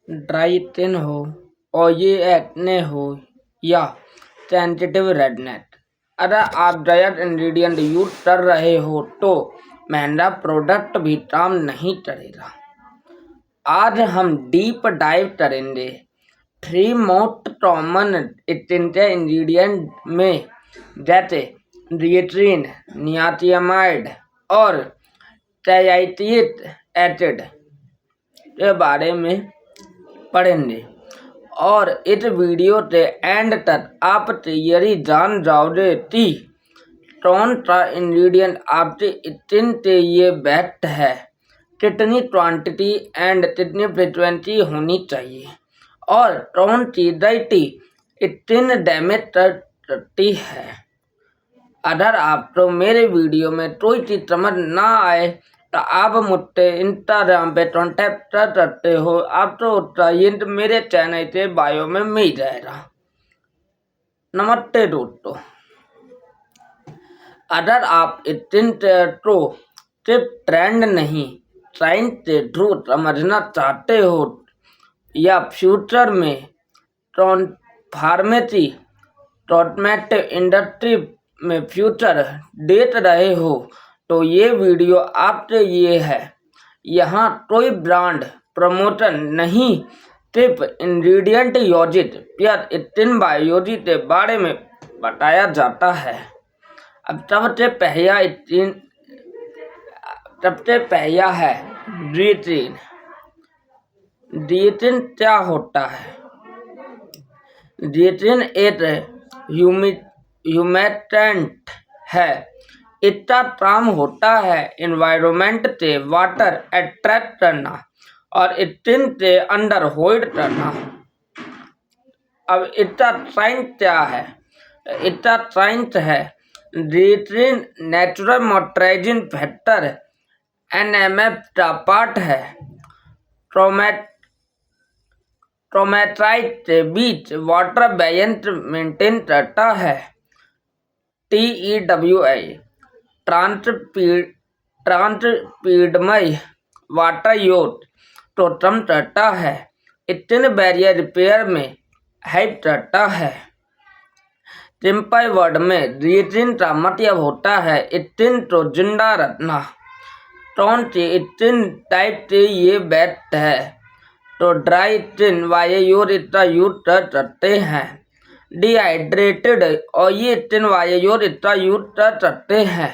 Dry skin हो और ये एक्ने हो या सेंसिटिव रेडनेस, अगर आप डाइट इंग्रेडिएंट यूज कर रहे हो तो महंगा प्रोडक्ट भी काम नहीं करेगा। आज हम डीप डाइव करेंगे 3 मोस्ट कॉमन एसेंशियल इंग्रेडिएंट में, जैसे गिलिसरीन, नियासिनामाइड और सैलिसिलिक एसिड के बारे में पढ़ेंगे। और इस वीडियो से एंड तक आप थियरी जान जाओगे कि कौन सा इंग्रेडिएंट आपके स्किन के लिए बेस्ट है, कितनी क्वांटिटी एंड कितनी फ्रीक्वेंसी होनी चाहिए और कौन सी डाइटी स्किन डैमेज कर सकती है। अगर आपको मेरे वीडियो में कोई चीज़ समझ ना आए तो आप मुझसे इंस्टाग्राम पे कॉन्टैक्ट कर सकते हो। आपको उसका लिंक मेरे चैनल के बायो में मिल जाएगा। नमस्ते दोस्तों, अगर आप स्किन केयर को सिर्फ ट्रेंड नहीं, साइंस के थ्रू समझना चाहते हो या फ्यूचर में फार्मेसी कॉस्मेटिक इंडस्ट्री में फ्यूचर देख रहे हो तो ये वीडियो आपके लिए है। यहाँ कोई ब्रांड प्रमोशन नहीं, सिर्फ इंग्रेडिएंट योजित प्लस स्किन बायोलॉजी के बारे में बताया जाता है। अब सबसे पहला है गिलिसरीन। गिलिसरीन क्या होता है? गिलिसरीन एक ह्यूमेटेंट है। इसका काम होता है एनवायरनमेंट से वाटर अट्रैक्ट करना और स्किन से अंदर होल्ड करना। अब इसका साइंस क्या है? इसका साइंस है glycerine natural moisturising factor NMF का पार्ट है। क्रोमेटाइट के बीच वाटर बैलेंस मेंटेन करता है। TEWI ट्रांसपीडमय वाटर योग को कम करता है। स्किन बैरियर रिपेयर में हेल्प करता है। सिंपल वर्ड में गिलिसरीन का मतलब होता है स्किन को जिंदा रखना। कौन सी स्किन टाइप से ये बेस्ट है? तो ड्राई स्किन वाले यूज इसका यूज कर सकते हैं। डिहाइड्रेटेड और ये स्किन वाले यूज इसका यूज कर सकते हैं।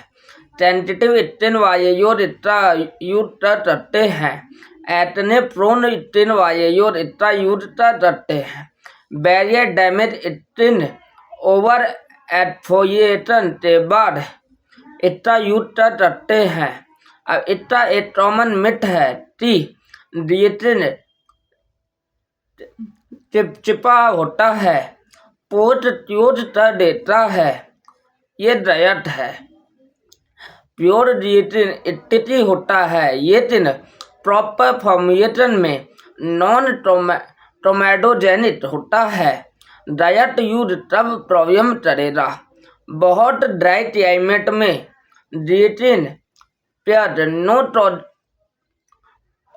सेंसिटिव स्किन वाले यूज इसका यूज कर सकते हैं। एक्ने प्रोन स्किन वाले यूज इसका यूज कर सकते हैं। Barrier damage skin over exfoliation के बाद इसका यूज कर सकते हैं। अब इसका एक कॉमन मिथ है कि गिलिसरीन चिपचिपा होता है, पोस्ट यूज कर देता है। ये गलत है। प्योर गिलिसरीन स्थिति होता है, लेकिन प्रॉपर फॉर्मुलेशन में नॉन टोमेडोजेनिक होता है। डाइट यूज तब प्रॉब्लम करेगा। बहुत ड्राई क्लाइमेट में गिलिसरीन प्लस नो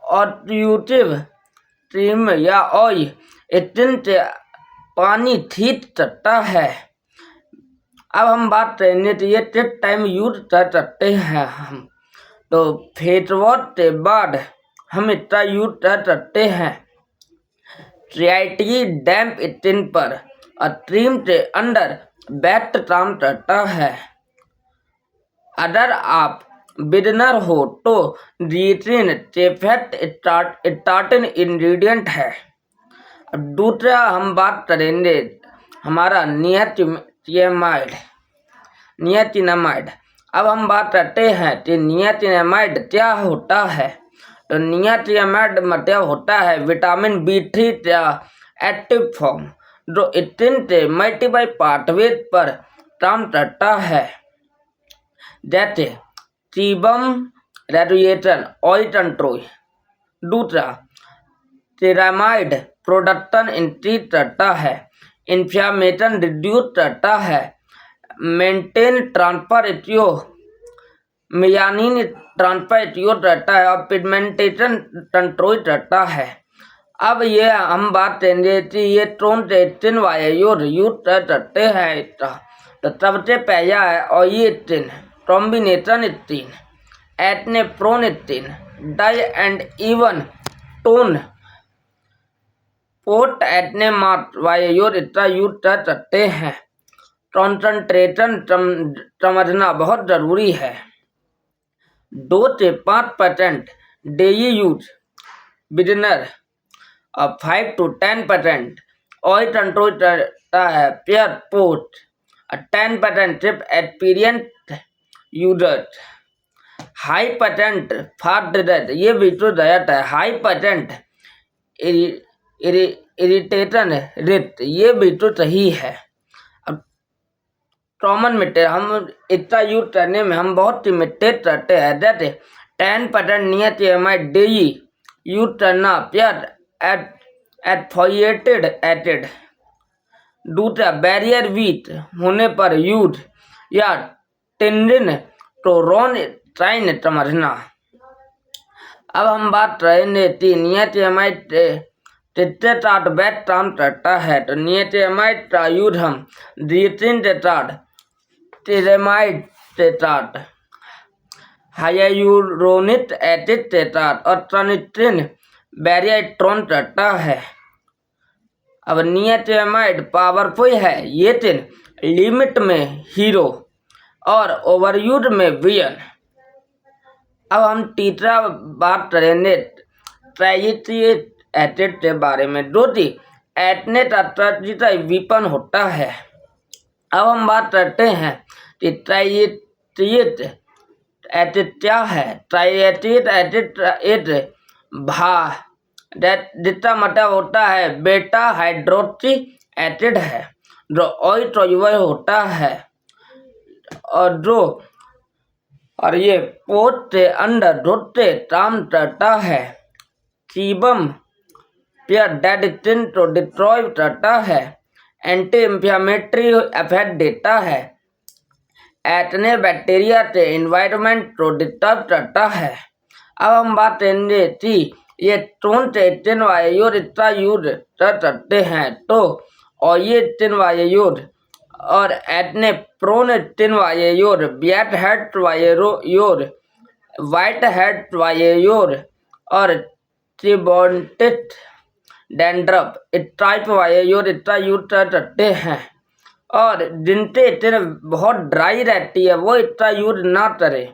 ऑट्यूटिव क्रीम या ऑयल स्किन से पानी खींच सकता है। अब हम बात करेंगे तो ये किस टाइम यूज कर सकते हैं हम। तो फेस वॉश के बाद हम इसका यूज कर सकते हैं। स्लाइटली डैम्प स्किन पर और क्रीम के अंदर बेस्ट काम करता है। अगर आप बिगिनर हो तो गिलिसरीन सेफेस्ट स्टार्टिंग इंग्रेडिएंट है। दूसरा हम बात करेंगे हमारा नियासिनामाइड। अब हम बात करते हैं कि नियासिनामाइड क्या होता है। तो नियासिनामाइड मतलब होता है विटामिन B3 का एक्टिव फॉर्म, जो स्किन के मल्टीपल पाथवे पर काम करता है, जैसे सीबम रेगुलेशन, ऑयल कंट्रोल। दूसरा, सेरामाइड प्रोडक्शन इंक्रीज करता है, इन्फ्लेमेशन रिड्यूस करता है, maintain transfer ratio, melanin transfer ratio करता है और पिगमेंटेशन कंट्रोल करता है। अब ये हम बात करेंगे कि ये कौन से तीन वायु यूज कर सकते हैं। तो सबसे पहला है ऑयस्टीन कॉम्बिनेशन स्टीन, एटनेप्रोन स्टीन, डाई एंड इवन टोन पोर्ट एटनेमार्ट वायु इसका यूज कर सकते हैं। कॉन्सेंट्रेशन समझना बहुत जरूरी है। 2 से 5% डेली यूज बिगिनर और 5 to 10% ऑयल कंट्रोल करता है पेयर पोर्ट और 10% सिर्फ experience users. High percent fast result ये भी तो गलत है। हाई परसेंट इरिटेशन रेट ये भी तो सही है। अब कॉमन मिस्टेक हम इतना यूज करने में हम बहुत सी मिस्टेक करते हैं, जैसे 10% नियत डेली यूज करना पेयर एथोएटेड एसिड। दूसरा बैरियर वीक होने पर यूज या टेंडिन टोरोन साइन समझना। अब हम बात करेंगे कि नियत किसके साथ बेस्ट काम करता है। तो नियत का यूज हम ड्रीसिन के साथ, टेरेमाइड के साथ, हाइलुरोनिक एसिड के साथ और ट्रानिट्रिन बैरियट्रॉन करता है। अब नियत पावरफुल है, ये तीन लिमिट में हीरो और ओवरयूज में वियन। अब हम तीसरा बात करेंगे ट्राइसिक एसिड के बारे में, जो कि एटने का विपन होता है। अब हम बात करते हैं कि ट्राइसिक एसिड क्या है। ट्राइसिक एसिड एक जिसका मतलब होता है बेटा हाइड्रोक्सी एसिड है, जो ऑयल सॉल्युबल होता है और ये पोट से अंदर धुलते काम करता है। सीबम पेयर डेड स्किन को डिस्ट्रॉय करता है, एंटी इंफ्लेमेटरी इफेक्ट देता है, एटने बैक्टीरिया से एनवायरनमेंट को डिस्टर्ब करता है। अब हम बात करेंगे कि ये कौन से तीन वायु इसका यूज कर सकते हैं। तो और ये तीन वायु और एटने प्रोन तीन वायु, ब्लैक हेड वायु, व्हाइट हेड वायु और ट्रिबोंटिक डैंड्रफ टाइप वायु इसका यूज कर सकते हैं। और जिनसे स्किन बहुत ड्राई रहती है वो इसका यूज ना करें।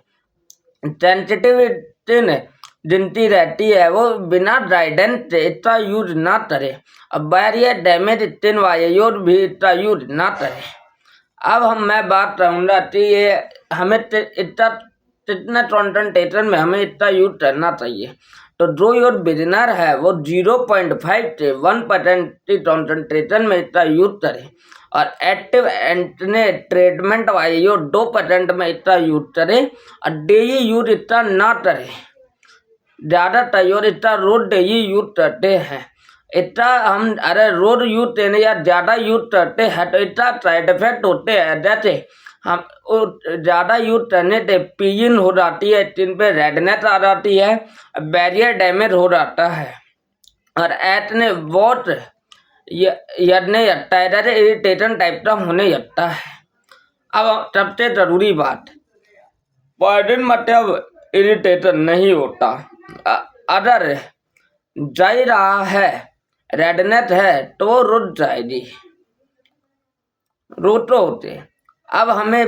सेंसिटिव स्किन जिनकी रहती है वो बिना ड्राइडेंस से इसका यूज ना करें। अब बैरियर डैमेज स्किन वायु भी इसका यूज ना करें। अब मैं बात करूँगा कि ये हमें इतना कितना कॉन्सेंट्रेशन में हमें इतना यूज करना चाहिए। तो जो योर बिगिनर है वो 0.5 से 1% की कॉन्सेंट्रेशन में इतना यूज करें और एक्टिव एंटने ट्रीटमेंट वायु 2% में इतना यूज करें और डेली यूज इतना ना करें। ज़्यादातर योर इतना रोज डेली यूज करते हैं। इतना हम अरे रोज यूज करने या ज़्यादा यूज करते हैं तो इतना साइड इफेक्ट होते हैं, जैसे हम ज़्यादा यूज करने से पीजिंग हो जाती है, स्किन पे रेडनेस आ जाती है, बैरियर डैमेज हो जाता है और एक्ने वॉट यदने लगता है, जैसे इरिटेशन टाइप का होने लगता है। अब सबसे ज़रूरी बात, पॉइजन मतलब इरिटेशन नहीं होता। अगर जा रहा है रेडनेस है तो रुक जाएगी, रोटो होते। अब हमें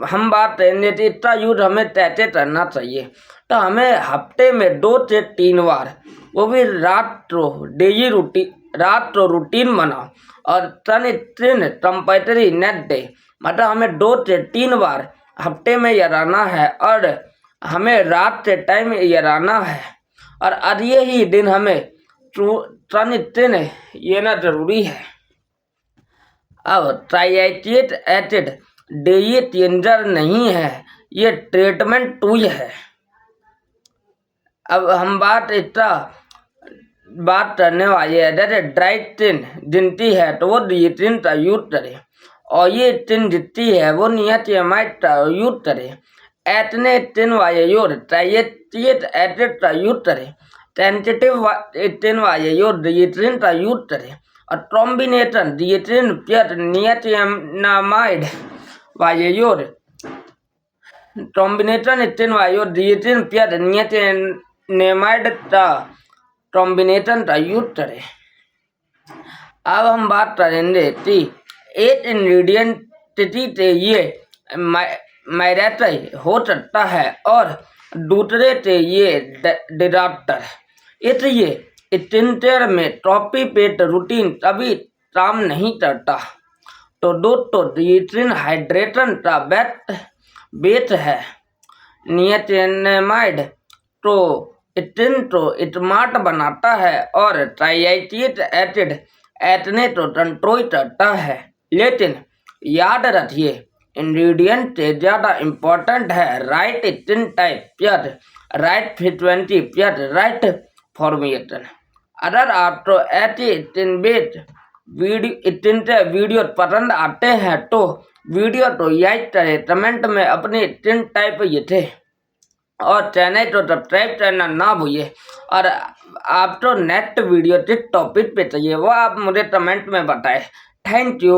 हम बात करेंगे कि इसका यूज हमें कैसे करना चाहिए। तो हमें हफ्ते में 2 से 3 बार, वो भी रात को डेली रूटीन बनाओ और सन कंपल्सरी नेट डे, मतलब हमें 2 से 3 बार हफ्ते में लगाना है और हमें रात से टाइम लगाना है और अगले ही दिन हमें सन लेना जरूरी है। अब ट्राइसिक एसिड डेली चेंजर नहीं है, ये ट्रीटमेंट टूल है। अब हम बात करने वाली है, जैसे ड्राई स्किन जिनती है तो वो डिएट्रिन का यूज करे और ये स्किन जितती है वो नियासिनामाइड का यूज करे। एक्ने स्किन वायु ट्राइसिक एसिड का यूज करे। tentative itin vayo dietrin ta utere a combination dietrin piat niacinamide vayo combination itin vayo dietrin piat niacinamide ta combination ta utere। अब हम बात करेंगे कि एक इंग्रेडिएंट से ये मैरेटरी हो सकता है और दूसरे से ये डिजास्टर। इसलिए इतिंटर में कॉपी पेस्ट रूटीन कभी काम नहीं करता। तो दोस्तों डिएट्रिन हाइड्रेशन का बेस है। नियासिनामाइड तो इतिन तो स्मार्ट बनाता है और ट्राइएटिक एसिड एटने तो कंट्रोल करता है। लेकिन याद रखिए इंग्रेडिएंट से ज़्यादा इम्पोर्टेंट है राइट इतिन type plus right frequency plus right formation. अगर आपको ऐसी इतिन बेस्ड वीडियो पसंद आते हैं तो वीडियो को लाइक करें, कमेंट में अपने इतिन टाइप ये थे और चैनल को सब्सक्राइब करना ना भूलिए। और आपको नेक्स्ट वीडियो किस टॉपिक पे चाहिए वो आप मुझे कमेंट में बताएं। Thank you.